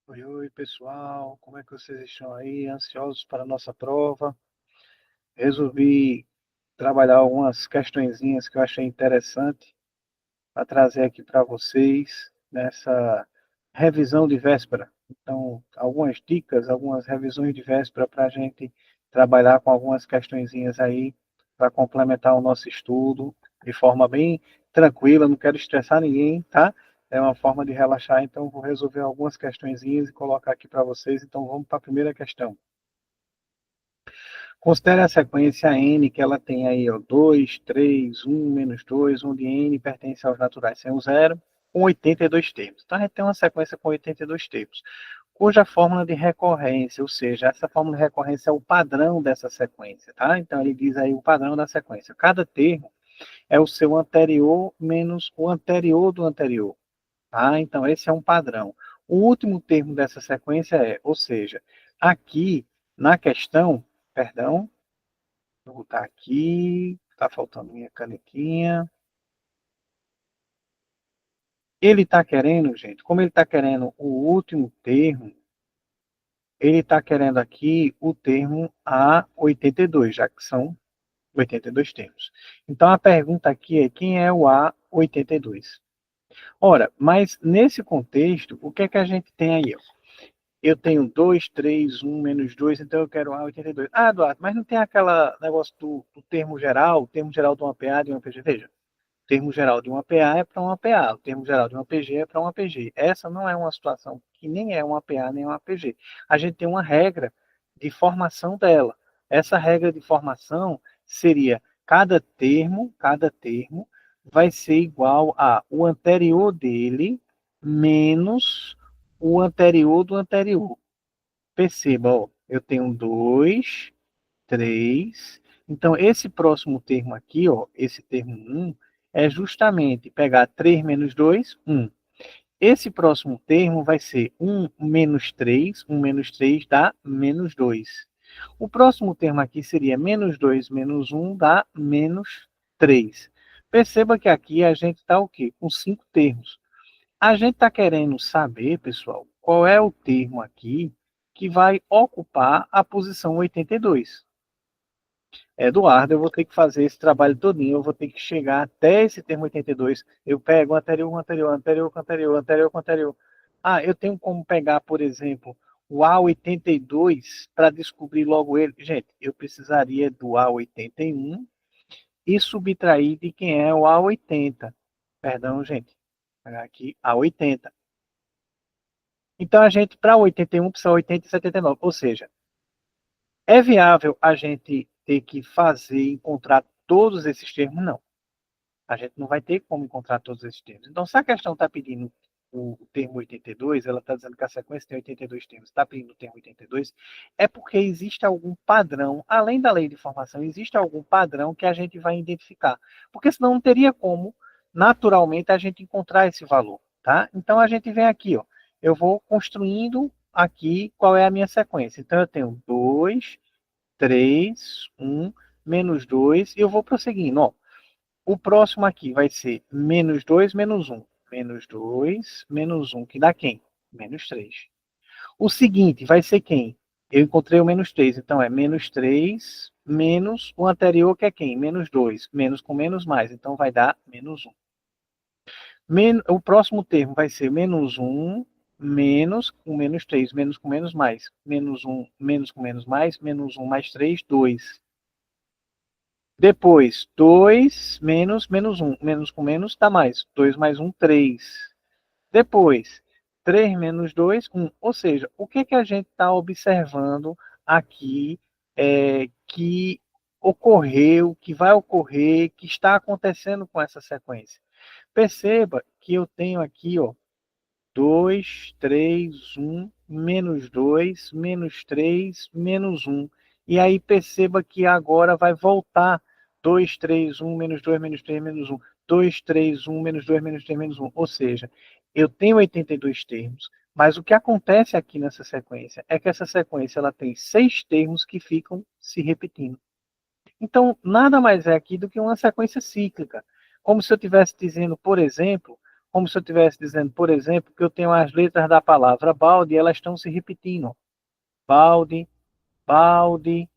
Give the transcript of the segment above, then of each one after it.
Oi, oi, pessoal, como é que vocês estão aí? Ansiosos para a nossa prova? Resolvi trabalhar algumas questõezinhas que eu achei interessante para trazer aqui para vocês nessa revisão de véspera. Então, algumas dicas, algumas revisões de véspera para a gente trabalhar com algumas questõezinhas aí para complementar o nosso estudo de forma bem tranquila. Não quero estressar ninguém, tá? É uma forma de relaxar, então vou resolver algumas questõezinhas e colocar aqui para vocês. Então vamos para a primeira questão. Considere a sequência n, que ela tem aí ó, 2, 3, 1, menos 2, onde n pertence aos naturais sem o zero, com 82 termos. Então, a gente tem uma sequência com 82 termos, cuja fórmula de recorrência, ou seja, essa fórmula de recorrência é o padrão dessa sequência, tá? Então, ele diz aí o padrão da sequência. Cada termo é o seu anterior menos o anterior do anterior, tá? Então, esse é um padrão. O último termo dessa sequência é, ou seja, aqui na questão, perdão, vou botar aqui, tá faltando minha canetinha. Ele está querendo, gente, como ele está querendo o último termo, ele está querendo aqui o termo A82, já que são 82 termos. Então a pergunta aqui é quem é o A82? Ora, mas nesse contexto, o que é que a gente tem aí? Ó? Eu tenho 2, 3, 1, menos 2, então eu quero A82. Ah, Eduardo, mas não tem aquela negócio do termo geral, o termo geral de uma PA, de uma PG? Veja, o termo geral de uma PA é para uma PA, o termo geral de uma PG é para uma PG. Essa não é uma situação que nem é uma PA nem uma PG. A gente tem uma regra de formação dela. Essa regra de formação seria cada termo vai ser igual a o anterior dele menos o anterior do anterior. Perceba, ó, eu tenho 2, 3. Então, esse próximo termo aqui, ó, esse termo 1, é justamente pegar 3 menos 2, 1. Esse próximo termo vai ser 1 menos 3, 1 menos 3 dá menos 2. O próximo termo aqui seria menos 2 menos 1 dá menos 3. Perceba que aqui a gente está o quê? Com 5 termos. A gente está querendo saber, pessoal, qual é o termo aqui que vai ocupar a posição 82. Eduardo, eu vou ter que fazer esse trabalho todinho, eu vou ter que chegar até esse termo 82. Eu pego o anterior, o anterior, anterior com anterior, anterior com anterior. Ah, eu tenho como pegar, por exemplo, o A82 para descobrir logo ele. Gente, eu precisaria do A81 e subtrair de quem é o A80. Perdão, gente. Vou pegar aqui A80. Então, a gente, para 81, precisa 80 e 79. Ou seja, é viável a gente ter que fazer, encontrar todos esses termos? Não. A gente não vai ter como encontrar todos esses termos. Então, se a questão está pedindo o termo 82, ela está dizendo que a sequência tem 82 termos, está pedindo o termo 82, é porque existe algum padrão, além da lei de formação, existe algum padrão que a gente vai identificar. Porque senão não teria como, naturalmente, a gente encontrar esse valor. Tá? Então, a gente vem aqui, ó, eu vou construindo aqui qual é a minha sequência. Então, eu tenho 2, 3, 1, menos 2, e eu vou prosseguindo. Ó. O próximo aqui vai ser menos 2, menos 1. Menos 2, menos 1, que dá quem? Menos 3. O seguinte vai ser quem? Eu encontrei o menos 3, então é menos 3, menos o anterior, que é quem? Menos 2. Menos com menos mais, então vai dar menos 1. O próximo termo vai ser menos 1, menos com menos 3, menos com menos mais. Menos 1, menos com menos mais, menos 1 mais 3, 2. Depois, 2 menos menos 1. Menos com menos dá mais. 2 mais 1, 3. Depois, 3 menos 2, 1. Ou seja, o que, que a gente está observando aqui que ocorreu, que vai ocorrer, que está acontecendo com essa sequência? Perceba que eu tenho aqui, ó, 2, 3, 1, menos 2, menos 3, menos 1. E aí perceba que agora vai voltar 2, 3, 1, menos 2, menos 3, menos 1. 2, 3, 1, menos 2, menos 3, menos 1. Ou seja, eu tenho 82 termos, mas o que acontece aqui nessa sequência é que essa sequência ela tem 6 termos que ficam se repetindo. Então, nada mais é aqui do que uma sequência cíclica. Como se eu estivesse dizendo, por exemplo, como se eu estivesse dizendo, por exemplo, que eu tenho as letras da palavra balde e elas estão se repetindo. Balde, balde,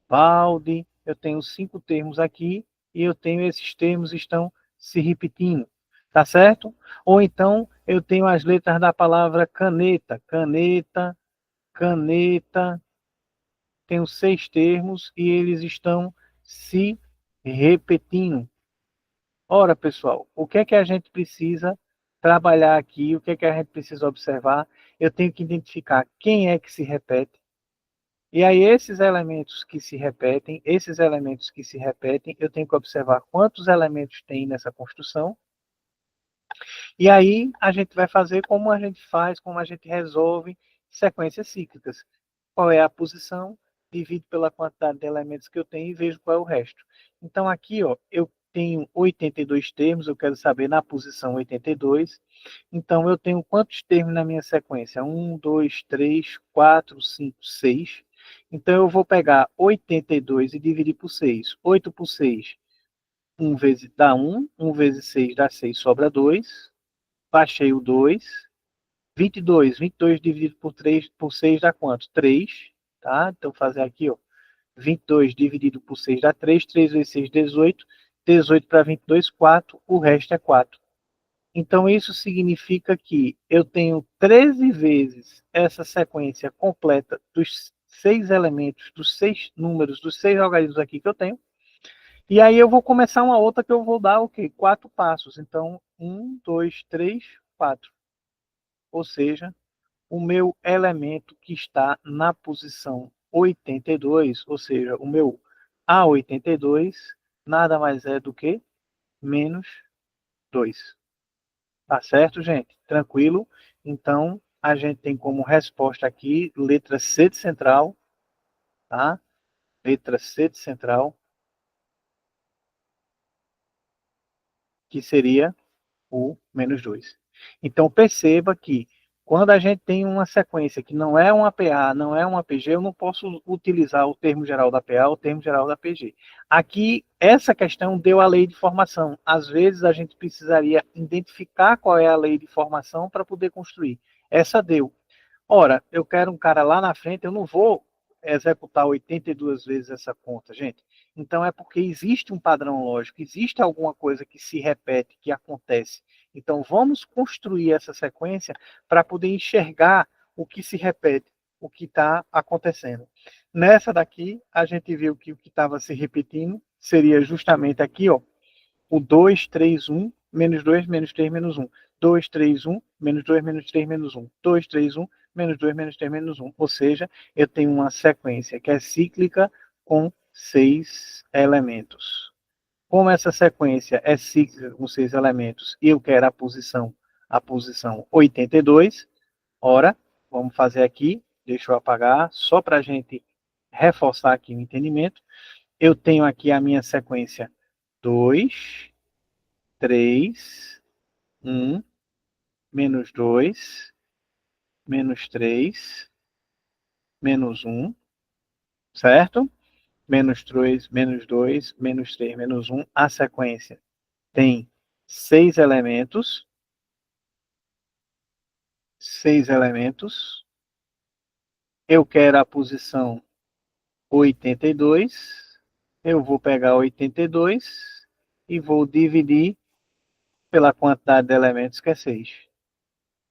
balde. Eu tenho 5 termos aqui e eu tenho esses termos estão se repetindo. Tá certo? Ou então eu tenho as letras da palavra caneta. Caneta, caneta. Tenho 6 termos e eles estão se repetindo. Ora, pessoal, o que é que a gente precisa trabalhar aqui? O que é que a gente precisa observar? Eu tenho que identificar quem é que se repete. E aí, esses elementos que se repetem, eu tenho que observar quantos elementos tem nessa construção. E aí, a gente vai fazer como a gente faz, como a gente resolve sequências cíclicas. Qual é a posição, divido pela quantidade de elementos que eu tenho e vejo qual é o resto. Então, aqui, ó, eu tenho 82 termos, eu quero saber na posição 82. Então, eu tenho quantos termos na minha sequência? 1, 2, 3, 4, 5, 6. Então, eu vou pegar 82 e dividir por 6. 8 por 6, 1 vezes dá 1. 1 vezes 6 dá 6, sobra 2. Baixei o 2. 22. 22 dividido por 3, por 6 dá quanto? 3. Tá? Então, fazer aqui, ó. 22 dividido por 6 dá 3. 3 vezes 6, 18. 18 para 22, 4. O resto é 4. Então, isso significa que eu tenho 13 vezes essa sequência completa dos 6 elementos, dos 6 números, dos 6 algarismos aqui que eu tenho. E aí eu vou começar uma outra que eu vou dar o quê? 4 passos. Então, 1, 2, 3, 4. Ou seja, o meu elemento que está na posição 82, ou seja, o meu A82, nada mais é do que menos 2. Tá certo, gente? Tranquilo? Então, a gente tem como resposta aqui letra C de central, tá? Letra C de central, que seria o menos 2. Então, perceba que quando a gente tem uma sequência que não é uma PA, não é uma PG, eu não posso utilizar o termo geral da PA ou o termo geral da PG. Aqui, essa questão deu a lei de formação. Às vezes, a gente precisaria identificar qual é a lei de formação para poder construir. Essa deu. Ora, eu quero um cara lá na frente, eu não vou executar 82 vezes essa conta, gente. Então é porque existe um padrão lógico, existe alguma coisa que se repete, que acontece. Então vamos construir essa sequência para poder enxergar o que se repete, o que está acontecendo. Nessa daqui, a gente viu que o que estava se repetindo seria justamente aqui, ó, o 2, 3, 1, menos 2, menos 3, menos 1. 2, 3, 1, menos 2, menos 3, menos 1. 2, 3, 1, menos 2, menos 3, menos 1. Ou seja, eu tenho uma sequência que é cíclica com 6 elementos. Como essa sequência é cíclica com 6 elementos e eu quero a posição 82, ora, vamos fazer aqui, deixa eu apagar, só para a gente reforçar aqui o entendimento. Eu tenho aqui a minha sequência 2, 3, 1, menos 2, menos 3, menos 1, certo? Menos 3, menos 2, menos 3, menos 1. A sequência tem 6 elementos. 6 elementos. Eu quero a posição 82. Eu vou pegar 82 e vou dividir pela quantidade de elementos, que é 6.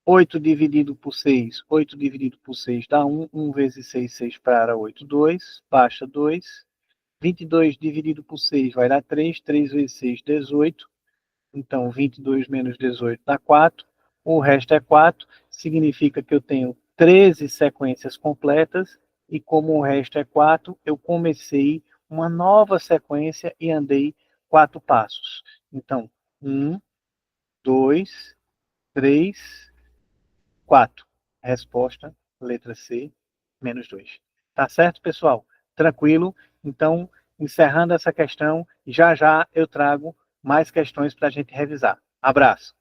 8 dividido por 6, 8 dividido por 6 dá 1, 1 vezes 6, 6 para 8, 2, baixa 2. 22 dividido por 6 vai dar 3, 3 vezes 6, 18. Então, 22 menos 18 dá 4. O resto é 4, significa que eu tenho 13 sequências completas, e como o resto é 4, eu comecei uma nova sequência e andei 4 passos. Então, 1, 2, 3, 4. Resposta, letra C, menos 2. Tá certo, pessoal? Tranquilo? Então, encerrando essa questão, já já eu trago mais questões para a gente revisar. Abraço.